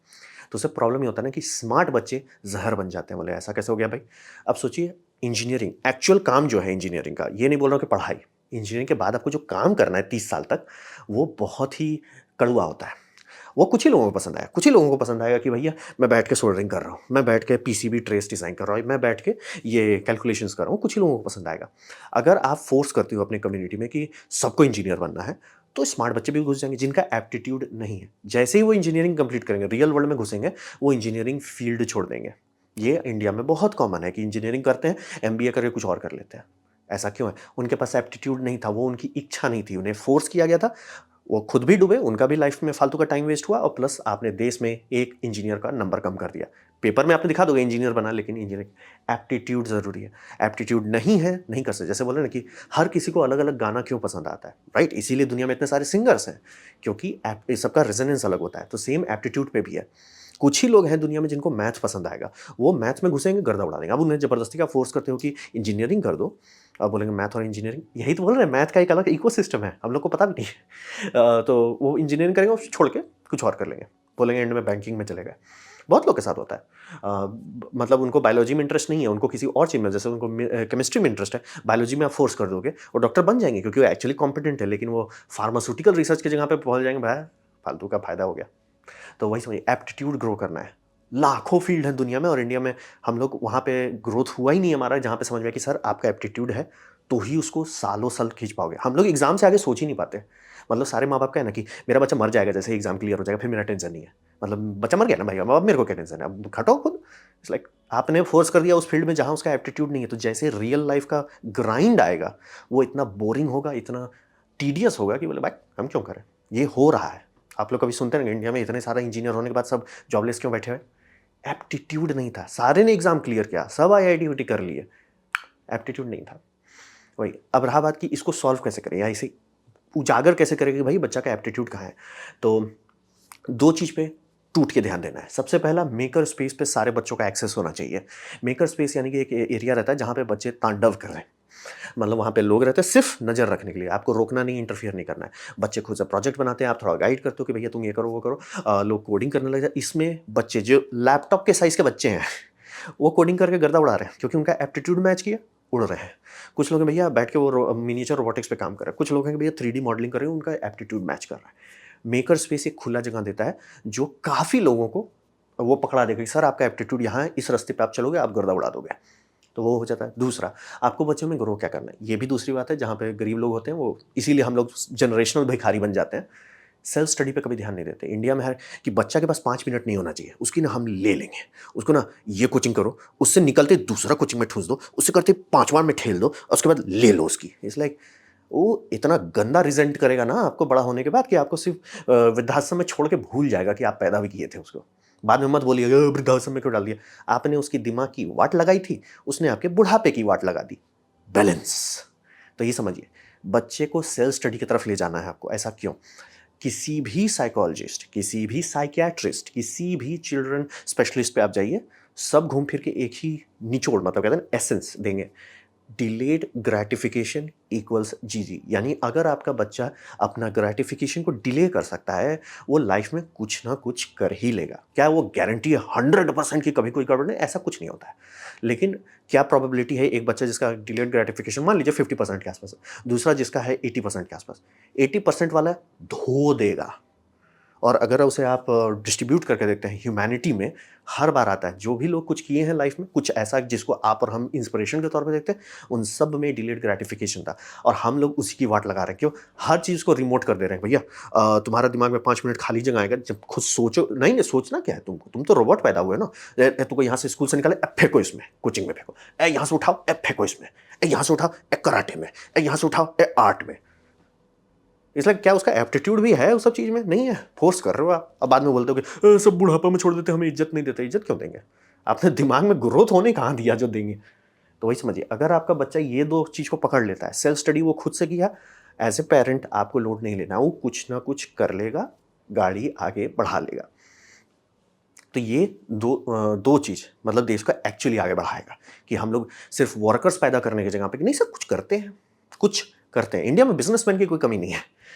तो उससे प्रॉब्लम ये होता है ना कि स्मार्ट बच्चे ज़हर बन जाते हैं। बोले ऐसा कैसे हो गया भाई? अब सोचिए इंजीनियरिंग, एक्चुअल काम जो है इंजीनियरिंग का, ये नहीं बोल रहा हूँ कि पढ़ाई। इंजीनियरिंग के बाद आपको जो काम करना है 30 साल तक, वो बहुत ही कड़वा होता है। वो कुछ ही लोगों को पसंद आया। कुछ ही लोगों को पसंद आएगा कि भैया मैं बैठ के सोल्डरिंग कर रहा हूँ, मैं बैठ के पीसीबी ट्रेस डिज़ाइन कर रहा हूँ, मैं बैठ के ये कैलकुलेशंस कर रहा हूँ, कुछ ही लोगों को पसंद आएगा। अगर आप फ़ोर्स करते हो अपनी कम्युनिटी में कि सबको इंजीनियर बनना है, तो स्मार्ट बच्चे भी घुस जाएँगे जिनका एप्टीट्यूड नहीं है। जैसे ही वो इंजीनियरिंग कंप्लीट करेंगे, रियल वर्ल्ड में घुसेंगे, वो इंजीनियरिंग फील्ड छोड़ देंगे। ये इंडिया में बहुत कॉमन है कि इंजीनियरिंग करते हैं, एमबीए करके कुछ और कर लेते हैं। ऐसा क्यों है? उनके पास एप्टीट्यूड नहीं था, वो उनकी इच्छा नहीं थी, उन्हें फ़ोर्स किया गया था। वो खुद भी डूबे, उनका भी लाइफ में फालतू का टाइम वेस्ट हुआ और प्लस आपने देश में एक इंजीनियर का नंबर कम कर दिया। पेपर में आपने दिखा दोगे इंजीनियर बना, लेकिन इंजीनियरिंग एप्टीट्यूड ज़रूरी है। एप्टीट्यूड नहीं है, नहीं कर सकते। जैसे बोले ना कि हर किसी को अलग-अलग गाना क्यों पसंद आता है, राइट? इसीलिए दुनिया में इतने सारे सिंगर्स हैं, क्योंकि सबका रेजोनेंस अलग होता है। तो सेम एप्टीट्यूड पे भी है। कुछ ही लोग हैं दुनिया में जिनको मैथ पसंद आएगा, वो मैथ में घुसेंगे, गर्दा उड़ा देंगे। अब उन्हें ज़बरदस्ती का फोर्स करते हो कि इंजीनियरिंग कर दो, अब बोलेंगे मैथ और इंजीनियरिंग, यही तो बोल रहे हैं, मैथ का एक अलग इकोसिस्टम है, हम लोग को पता भी नहीं है। तो वो इंजीनियरिंग करेंगे और छोड़ के कुछ और कर लेंगे, बोलेंगे एंड में बैंकिंग में चले गए। बहुत लोग के साथ होता है। मतलब उनको बायोलॉजी में इंटरेस्ट नहीं है, उनको किसी और चीज़ में, जैसे उनको केमिस्ट्री में इंटरेस्ट है, बायोलॉजी में आप फोर्स कर दोगे वो डॉक्टर बन जाएंगे क्योंकि वो एक्चुअली कॉम्पिटेंट है, लेकिन वो फार्मास्यूटिकल रिसर्च की जगह पे पहुंच जाएंगे, भाई फालतू का फायदा हो गया। तो वही समझिए, एप्टीट्यूड ग्रो करना है। लाखों फील्ड हैं दुनिया में और इंडिया में हम लोग वहाँ पे ग्रोथ हुआ ही नहीं हमारा, जहाँ पे समझ में आया कि सर आपका एप्टीट्यूड है, तो ही उसको सालों साल खींच पाओगे। हम लोग एग्ज़ाम से आगे सोच ही नहीं पाते। मतलब सारे माँ-बाप का है ना कि मेरा बच्चा मर जाएगा जैसे ही एग्ज़ाम क्लियर हो जाएगा, फिर मेरा टेंशन नहीं है। मतलब बच्चा मर गया ना भाई, अब मेरे को क्या टेंशन है, अब खटो खुद। इट्स लाइक आपने फ़ोर्स कर दिया उस फील्ड में जहाँ उसका एप्टीट्यूड नहीं है, तो जैसे रियल लाइफ़ का ग्राइंड आएगा, वो इतना बोरिंग होगा, इतना टीडियस होगा कि बोले भाई हम क्यों करें? ये हो रहा है। आप लोग कभी सुनते हैं इंडिया में इतने सारे इंजीनियर होने के बाद सब जॉबलेस क्यों बैठे हुए? एप्टीट्यूड नहीं था, सारे ने एग्ज़ाम क्लियर किया, सब आईआईटी-वाईटी कर लिए, एप्टीट्यूड नहीं था। वही, अब रहा बात कि इसको सॉल्व कैसे करें या इसे उजागर कैसे करें कि भाई बच्चा का एप्टीट्यूड कहाँ है? तो 2 चीज़ पे टूट के ध्यान देना है। सबसे पहला, मेकर स्पेस पे सारे बच्चों का एक्सेस होना चाहिए। मेकर स्पेस यानी कि एक एरिया रहता है जहाँ पे बच्चे तांडव कर रहे हैं। मतलब वहाँ पे लोग रहते हैं सिर्फ नज़र रखने के लिए, आपको रोकना नहीं, इंटरफियर नहीं करना है। बच्चे खुद से प्रोजेक्ट बनाते हैं, आप थोड़ा गाइड करते हो कि भैया तुम ये करो, वो करो। लोग कोडिंग करने लग जाते, इसमें बच्चे जो लैपटॉप के साइज़ के बच्चे हैं, वो कोडिंग करके गर्दा उड़ा रहे हैं क्योंकि उनका एप्टीट्यूड मैच किया, उड़ रहे हैं। कुछ लोग हैं भैया बैठ के वो मिनिएचर रोबोटिक्स पे काम कर रहे हैं। कुछ लोग हैं कि भैया 3D मॉडलिंग कर रहे हैं, उनका एप्टीट्यूड मैच कर रहा है। मेकर स्पेस एक खुला जगह देता है जो काफ़ी लोगों को वो पकड़ा देगा कि सर आपका एप्टीट्यूड यहाँ है, इस रास्ते पे आप चलोगे, आप गर्दा उड़ा दोगे। तो वो हो जाता है। दूसरा, आपको बच्चों में ग्रो क्या करना है, ये भी दूसरी बात है जहाँ पे गरीब लोग होते हैं, वो इसीलिए हम लोग जनरेशनल भिखारी बन जाते हैं। सेल्फ स्टडी पे कभी ध्यान नहीं देते। इंडिया में है कि बच्चा के पास 5 मिनट नहीं होना चाहिए, उसकी ना हम ले लेंगे। उसको ना ये कोचिंग करो, उससे निकलते दूसरा कोचिंग में ठूस दो, उससे करते 5वां में ठेल दो और उसके बाद ले लो उसकी। इट्स लाइक वो इतना गंदा रिज़ेंट करेगा ना आपको बड़ा होने के बाद कि आपको सिर्फ़ वृद्धाश्रम में छोड़ के भूल जाएगा कि आप पैदा भी किए थे उसको। बाद में मत बोलिएगा वृद्धाश्रम में क्यों डाल दिया? आपने उसकी दिमाग की वाट लगाई थी, उसने आपके बुढ़ापे की वाट लगा दी। बैलेंस। तो ये समझिए, बच्चे को सेल्फ स्टडी की तरफ ले जाना है आपको। ऐसा क्यों? किसी भी साइकोलॉजिस्ट, किसी भी साइकियाट्रिस्ट, किसी भी चिल्ड्रन स्पेशलिस्ट पे आप जाइए, सब घूम फिर के एक ही निचोड़ मतलब कहते हैं ना एसेंस देंगे। डिलेड ग्रैटिफिकेशन इक्वल्स जीजी, यानी अगर आपका बच्चा अपना ग्रैटिफिकेशन को डिले कर सकता है, वो लाइफ में कुछ ना कुछ कर ही लेगा। क्या वो गारंटी है 100% की कभी कोई गड़बड़ नहीं? ऐसा कुछ नहीं होता है। लेकिन क्या प्रोबेबिलिटी है एक बच्चा जिसका डिलेड ग्रैटिफिकेशन मान लीजिए 50% के आसपास है, दूसरा जिसका है 80% के आसपास, 80% वाला धो देगा। और अगर उसे आप डिस्ट्रीब्यूट करके देखते हैं ह्यूमैनिटी में, हर बार आता है जो भी लोग कुछ किए हैं लाइफ में, कुछ ऐसा जिसको आप और हम इंस्पिरेशन के तौर पे देखते हैं, उन सब में डिलेड ग्रैटिफिकेशन था और हम लोग उसी की वाट लगा रहे हैं। क्यों? हर चीज़ को रिमोट कर दे रहे हैं। भैया तुम्हारा दिमाग में 5 मिनट खाली जगह आएगा, जब खुद सोचो। नहीं नहीं, सोचना क्या है तुमको? तुम तो रोबोट पैदा हुए ना। तुमको यहाँ से स्कूल से निकाले, अब फेंको इसमें, कोचिंग में फेंको, यहाँ से उठाओ, अब फेंको इसमें, यहाँ से उठाओ, कराटे में, यहाँ से उठाओ, आर्ट में। इसलिए क्या उसका एप्टीट्यूड भी है उस सब चीज़ में? नहीं है, फोर्स कर रहे हो आप। अब बाद में बोलते हो कि सब बुढ़ापा में छोड़ देते, हमें इज्जत नहीं देते। इज्जत क्यों देंगे? आपने दिमाग में ग्रोथ होने कहाँ दिया जो देंगे? तो वही समझिए, अगर आपका बच्चा ये 2 चीज़ को पकड़ लेता है, सेल्फ स्टडी वो खुद से किया, एज ए पेरेंट आपको लोड नहीं लेना, वो कुछ ना कुछ कर लेगा, गाड़ी आगे बढ़ा लेगा। तो ये दो चीज़ मतलब देश को एक्चुअली आगे बढ़ाएगा कि हम लोग सिर्फ वर्कर्स पैदा करने की जगह पे कि नहीं सर कुछ करते हैं, कुछ करते हैं। इंडिया में बिजनेसमैन की कोई कमी नहीं है,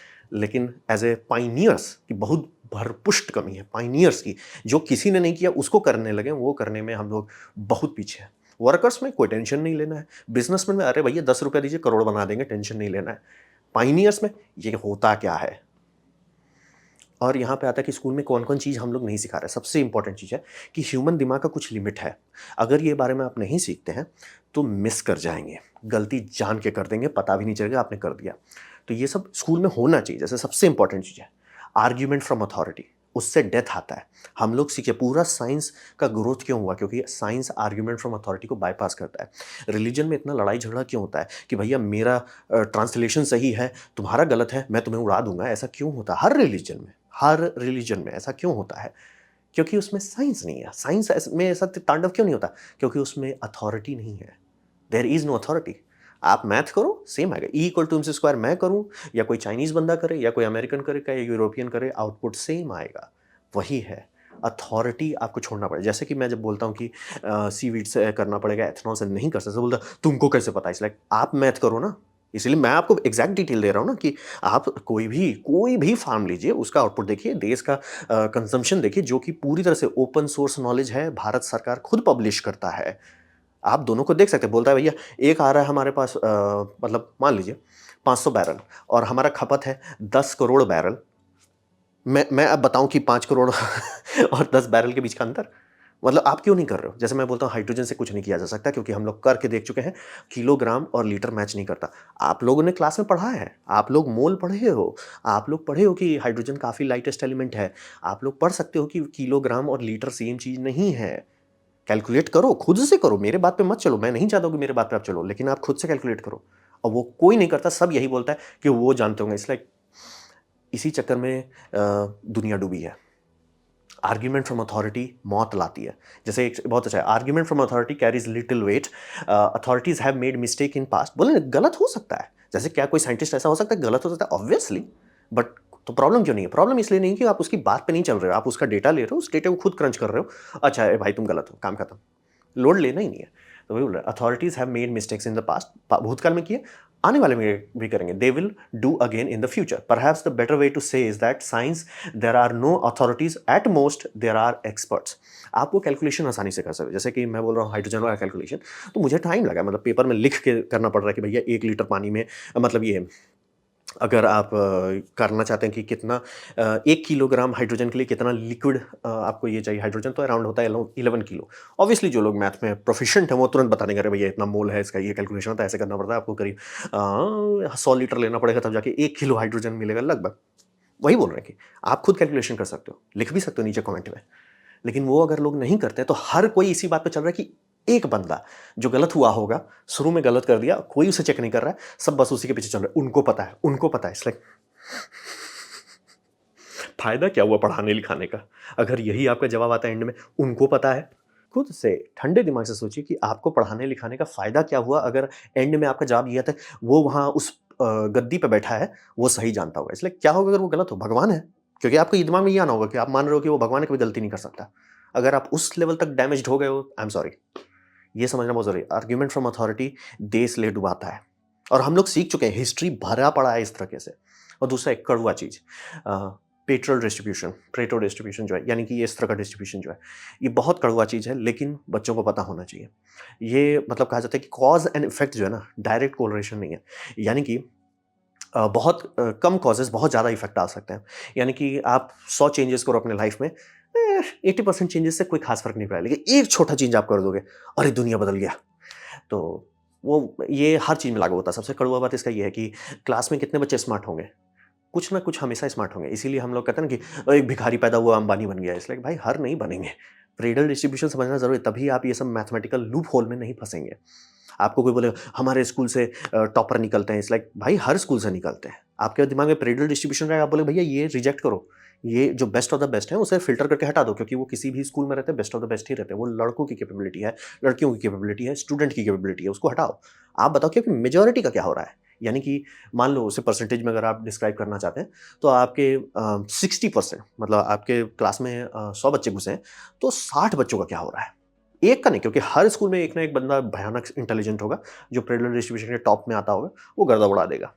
लेकिन एज ए पाइनियर्स की बहुत भरपुष्ट कमी है। पाइनियर्स की, जो किसी ने नहीं किया उसको करने लगे, वो करने में हम लोग बहुत पीछे हैं। वर्कर्स में कोई टेंशन नहीं लेना है, बिजनेसमैन में अरे भैया 10 रुपये दीजिए करोड़ बना देंगे, टेंशन नहीं लेना है। पाइनियर्स में ये होता क्या है। और यहाँ पे आता है कि स्कूल में कौन-कौन चीज़ हम लोग नहीं सिखा रहे। सबसे इम्पोर्टेंट चीज़ है कि ह्यूमन दिमाग का कुछ लिमिट है। अगर ये बारे में आप नहीं सीखते हैं, तो मिस कर जाएँगे। गलती जान के कर देंगे, पता भी नहीं चलेगा आपने कर दिया। तो ये सब स्कूल में होना चाहिए। जैसे सबसे इम्पोर्टेंट चीज़ है, आर्ग्यूमेंट फ्रॉम अथॉरिटी, उससे डेथ आता है। हम लोग सीखे पूरा साइंस का ग्रोथ क्यों हुआ? क्योंकि साइंस आर्ग्यूमेंट फ्रॉम अथॉरिटी को बायपास करता है। रिलीजन में इतना लड़ाई झगड़ा क्यों होता है कि भैया मेरा ट्रांसलेशन सही है, तुम्हारा गलत है, मैं तुम्हें उड़ा दूँगा, ऐसा क्यों होता है? हर रिलीजन में ऐसा क्यों होता है? क्योंकि उसमें साइंस नहीं है। साइंस में ऐसा तांडव क्यों नहीं होता? क्योंकि उसमें अथॉरिटी नहीं है। There is no authority. आप मैथ करो, सेम आएगा। E equal to MC square मैं करूँ या कोई चाइनीज़ बंदा करे या कोई अमेरिकन करे या यूरोपियन करे, आउटपुट सेम आएगा। वही है। अथॉरिटी आपको छोड़ना पड़ेगा। जैसे कि मैं जब बोलता हूँ कि सीवीड से करना पड़ेगा, एथनॉल से नहीं कर सकते, तो बोलता तुमको कैसे पता? इट्स लाइक आप मैथ करो ना। इसलिए मैं आपको एग्जैक्ट डिटेल दे रहा हूँ ना कि आप कोई भी फार्म लीजिए, उसका आउटपुट देखिए, देश का कंजम्पशन देखिए, जो कि पूरी तरह से ओपन सोर्स नॉलेज है, भारत सरकार खुद पब्लिश करता है। आप दोनों को देख सकते हैं। बोलता है भैया एक आ रहा है हमारे पास मतलब मान लीजिए 500 बैरल और हमारा खपत है 10 करोड़ बैरल। मैं अब बताऊं कि 5 करोड़ और 10 बैरल के बीच का अंतर, मतलब आप क्यों नहीं कर रहे हो? जैसे मैं बोलता हूँ हाइड्रोजन से कुछ नहीं किया जा सकता क्योंकि हम लोग करके देख चुके हैं, किलोग्राम और लीटर मैच नहीं करता। आप लोगों ने क्लास में पढ़ा है, आप लोग मोल पढ़े हो, आप लोग पढ़े हो कि हाइड्रोजन काफ़ी लाइटेस्ट एलिमेंट है। आप लोग पढ़ सकते हो कि किलोग्राम और लीटर सेम चीज़ नहीं है। कैलकुलेट करो, खुद से करो, मेरे बात पे मत चलो। मैं नहीं चाहता हूँ कि मेरे बात पे आप चलो, लेकिन आप खुद से कैलकुलेट करो। और वो कोई नहीं करता, सब यही बोलता है कि वो जानते होंगे। इसलिए इसी चक्कर में दुनिया डूबी है। आर्ग्यूमेंट फ्रॉम अथॉरिटी मौत लाती है। जैसे एक बहुत अच्छा है, argument from authority carries little weight, authorities have made mistake in past. बोले गलत हो सकता है, जैसे क्या कोई साइंटिस्ट ऐसा हो सकता है गलत हो सकता है? ऑब्वियसली। बट तो प्रॉब्लम क्यों नहीं है? प्रॉब्लम इसलिए नहीं कि आप उसकी बात पे नहीं चल रहे हो, आप उसका डेटा ले रहे हो, उस डेटा को खुद क्रंच कर रहे हो। अच्छा भाई तुम गलत हो, काम खत्म, लोड लेना ही नहीं है। तो वही बोल रहे हैं, authorities have made mistakes in the past, भूतकाल में किए, आने वाले में भी करेंगे। They will do again in the future. Perhaps the better way to say is that science there are no authorities, at most there are experts. आप वो कैलकुलेशन आसानी से कर सकते हो। जैसे कि मैं बोल रहा हूँ हाइड्रोजन वाला कैलकुलेशन, तो मुझे टाइम लगा, मतलब पेपर में लिख के करना पड़ रहा है कि भैया 1 लीटर पानी में मतलब ये अगर आप करना चाहते हैं कि कितना 1 किलोग्राम हाइड्रोजन के लिए कितना लिक्विड आपको ये चाहिए हाइड्रोजन, तो अराउंड होता है 11 किलो। ऑब्वियसली जो लोग मैथ में प्रोफिशिएंट हैं वो तुरंत बता देंगे, अरे भैया इतना मोल है इसका, ये कैलकुलेशन होता है, ऐसे करना पड़ता है आपको, करीब 100 लीटर लेना पड़ेगा तब जाके 1 किलो हाइड्रोजन मिलेगा लगभग। वही बोल रहे हैं कि आप खुद कैलकुलेशन कर सकते हो, लिख भी सकते हो नीचे कमेंट में। लेकिन वो अगर लोग नहीं करते तो हर कोई इसी बात पे चल रहा है कि एक बंदा जो गलत हुआ होगा, शुरू में गलत कर दिया, कोई उसे चेक नहीं कर रहा है, सब बस उसी के पीछे चल रहे हैं। उनको पता है, उनको पता है। इसलिए फायदा क्या हुआ पढ़ाने लिखाने का? अगर यही आपका जवाब आता है एंड में, उनको पता है। खुद से ठंडे दिमाग से सोचिए कि आपको पढ़ाने लिखाने का फायदा क्या हुआ अगर एंड में आपका जवाब ये आता है, वो वहाँ उस गद्दी पे बैठा है, वो सही जानता होगा। इसलिए क्या होगा अगर वो गलत हो? भगवान है। क्योंकि आपको ये दिमाग में ये आना होगा कि आप मान रहे हो कि वो भगवान है, कभी गलती नहीं कर सकता। अगर आप उस लेवल तक डैमेज्ड हो गए हो, आई एम सॉरी। ये समझना बहुत ज़रूरी है। आर्ग्यूमेंट फ्रॉम अथॉरिटी देश ले डुबाता है, और हम लोग सीख चुके हैं, हिस्ट्री भरा पड़ा है इस तरीके से। और दूसरा एक कड़वा चीज़, प्रेटो डिस्ट्रीब्यूशन जो है, यानी कि ये इस तरह का डिस्ट्रीब्यूशन जो है, ये बहुत कड़वा चीज़ है, लेकिन बच्चों को पता होना चाहिए। ये मतलब कहा जाता है कि कॉज एंड इफेक्ट जो है ना, डायरेक्ट कोरिलेशन नहीं है। यानी कि बहुत कम कॉजेज़ बहुत ज़्यादा इफ़ेक्ट आ सकते हैं। यानी कि आप 100 चेंजेस करो अपने लाइफ़ में, 80% चेंजेस से कोई ख़ास फ़र्क नहीं पड़ा, लेकिन एक छोटा चेंज आप कर दोगे, अरे! दुनिया बदल गया। तो वो ये हर चीज़ में लागू होता है। सबसे कड़वा बात इसका ये है कि क्लास में कितने बच्चे स्मार्ट होंगे? कुछ ना कुछ हमेशा स्मार्ट होंगे। इसीलिए हम लोग कहते हैं ना कि एक भिखारी पैदा हुआ, अंबानी बन गया। इसलिए भाई हर नहीं बनेंगे। प्रेडल डिस्ट्रीब्यूशन समझना ज़रूरी है, तभी आप ये सब मैथमेटिकल लूप होल में नहीं फँसेंगे। आपको कोई बोलेगा हमारे स्कूल से टॉपर निकलते हैं, इट्स लाइक भाई हर स्कूल से निकलते हैं। आपके दिमाग में प्रेडल डिस्ट्रीब्यूशन रहेगा, आप बोले भैया ये रिजेक्ट करो। ये जो बेस्ट ऑफ द बेस्ट है उसे फ़िल्टर करके हटा दो, क्योंकि वो किसी भी स्कूल में रहते हैं, बेस्ट ऑफ द बेस्ट ही रहते हैं। वो लड़कों की कैपेबिलिटी है, लड़कियों की कैपेबिलिटी है, स्टूडेंट की कैपेबिलिटी है, उसको हटाओ। आप बताओ कि मेजॉरिटी का क्या हो रहा है? यानी कि मान लो उसे परसेंटेज में अगर आप डिस्क्राइब करना चाहते हैं, तो आपके 60% मतलब आपके क्लास में 100 बच्चे घुसे हैं, तो 60 बच्चों का क्या हो रहा है? एक का नहीं, क्योंकि हर स्कूल में एक ना एक बंदा भयानक इंटेलिजेंट होगा, जो प्रेरलल डिस्ट्रीब्यूशन के टॉप में आता होगा, वो गर्दा उड़ा देगा।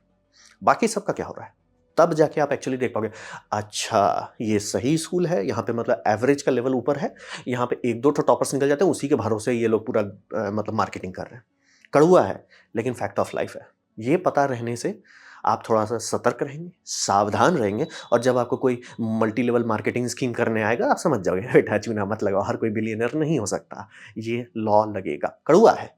बाकी सबका क्या हो रहा है? तब जाके आप एक्चुअली देख पाओगे, अच्छा ये सही स्कूल है, यहाँ पे मतलब एवरेज का लेवल ऊपर है, यहाँ पे 1-2 ठो टॉपर्स निकल जाते हैं, उसी के भरोसे ये लोग पूरा मतलब मार्केटिंग कर रहे हैं। कड़वा है, लेकिन फैक्ट ऑफ लाइफ है। ये पता रहने से आप थोड़ा-सा सतर्क रहेंगे, सावधान रहेंगे, और जब आपको कोई मल्टी लेवल मार्केटिंग स्कीम करने आएगा, आप समझ जाओगे बेटा चूना मत लगाओ, हर कोई बिलियनियर नहीं हो सकता। ये लॉ लगेगा। कड़वा है,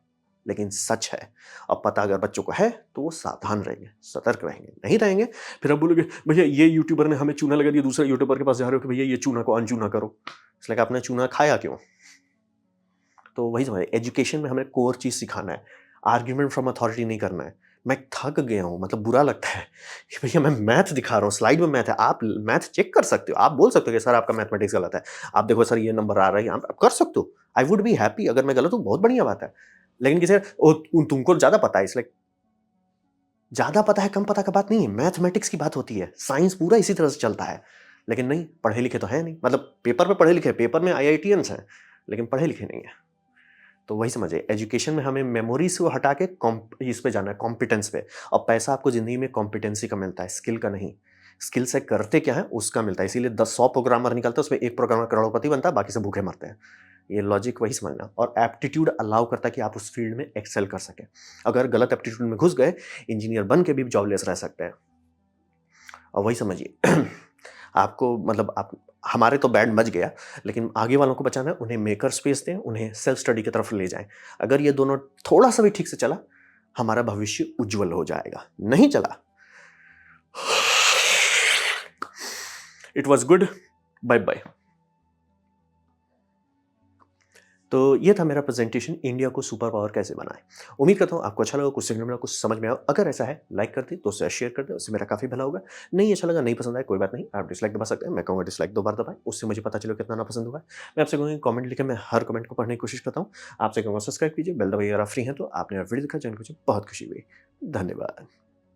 लेकिन सच है, और पता अगर बच्चों को है, तो वो सावधान रहेंगे, सतर्क रहेंगे। नहीं रहेंगे, फिर आप बोलोगे, "भैया ये यूट्यूबर ने हमें चूना लगा दिया, दूसरे यूट्यूबर के पास जा रहे हो कि भैया ये चूना को अनचूना करो।" इसलिए कि आपने चूना खाया क्यों? तो वही समझिए, एजुकेशन में हमें कोर चीज़ सिखाना है, आर्ग्यूमेंट फ्रॉम अथॉरिटी नहीं करना है। मैं थक गया हूँ, मतलब बुरा लगता है कि भैया मैं मैथ दिखा रहा हूँ, स्लाइड में मैथ है, आप मैथ चेक कर सकते हो, आप बोल सकते हो कि सर आपका मैथमेटिक्स गलत है। आप देखो सर ये नंबर आ रहा है यहाँ पे, आप कर सकते हो। आई वुड बी हैप्पी, अगर मैं गलत हूँ बहुत बढ़िया बात है। लेकिन किसी ओ तुमको ज़्यादा पता है, इसलिए ज़्यादा पता है, कम पता का बात नहीं है, मैथमेटिक्स की बात होती है, साइंस पूरा इसी तरह से चलता है। लेकिन नहीं, पढ़े लिखे तो हैं नहीं, मतलब पेपर पे पढ़े लिखे हैं, पेपर में आईआईटीएन्स हैं, लेकिन पढ़े लिखे नहीं हैं। तो वही समझिए, एजुकेशन में हमें मेमोरी से वो हटा के इस पे जाना है, कॉम्पिटेंस पे। और पैसा आपको ज़िंदगी में कॉम्पिटेंसी का मिलता है, स्किल का नहीं। स्किल से करते क्या है, उसका मिलता है। इसीलिए 100 प्रोग्रामर निकलते हैं, उसमें 1 प्रोग्रामर करोड़पति बनता है, बाकी सब भूखे मरते हैं। ये लॉजिक वही समझना, और एप्टीट्यूड अलाउ करता है कि आप उस फील्ड में एक्सेल कर सकें। अगर गलत एप्टीट्यूड में घुस गए, इंजीनियर बन के भी जॉबलेस रह सकते हैं। और वही समझिए आपको मतलब आप हमारे तो बैंड बज गया, लेकिन आगे वालों को बचाना है, उन्हें मेकर स्पेस दें, उन्हें सेल्फ स्टडी की तरफ ले जाएँ। अगर ये दोनों थोड़ा-सा भी ठीक से चला, हमारा भविष्य उज्ज्वल हो जाएगा। नहीं चला, इट वाज़ गुड, बाय-बाय। तो ये था मेरा प्रेज़ेंटेशन, इंडिया को सुपर पावर कैसे बनाएँ। उम्मीद करता हूँ आपको अच्छा लगा, कुछ सीखने मिला, कुछ समझ में आया। अगर ऐसा है, लाइक कर दें, दोस्तों से शेयर कर दें, उससे मेरा काफ़ी भला होगा। नहीं अच्छा लगा, नहीं पसंद आया, कोई बात नहीं, आप डिसलाइक दबा सकते हैं। मैं कहूँगा डिसलाइक 2 बार दबाएँ, उससे मुझे पता चले कितना नापसंद हुआ है। मैं आपसे कहूँगा कमेंट लिखें, मैं हर कमेंट को पढ़ने की कोशिश करता हूँ। आपसे कहूँगा सब्सक्राइब कीजिए, बेल दबाइए अगर आप फ्री हैं तो। आपने मेरा वीडियो देखा, जान के मुझे बहुत खुशी हुई। धन्यवाद।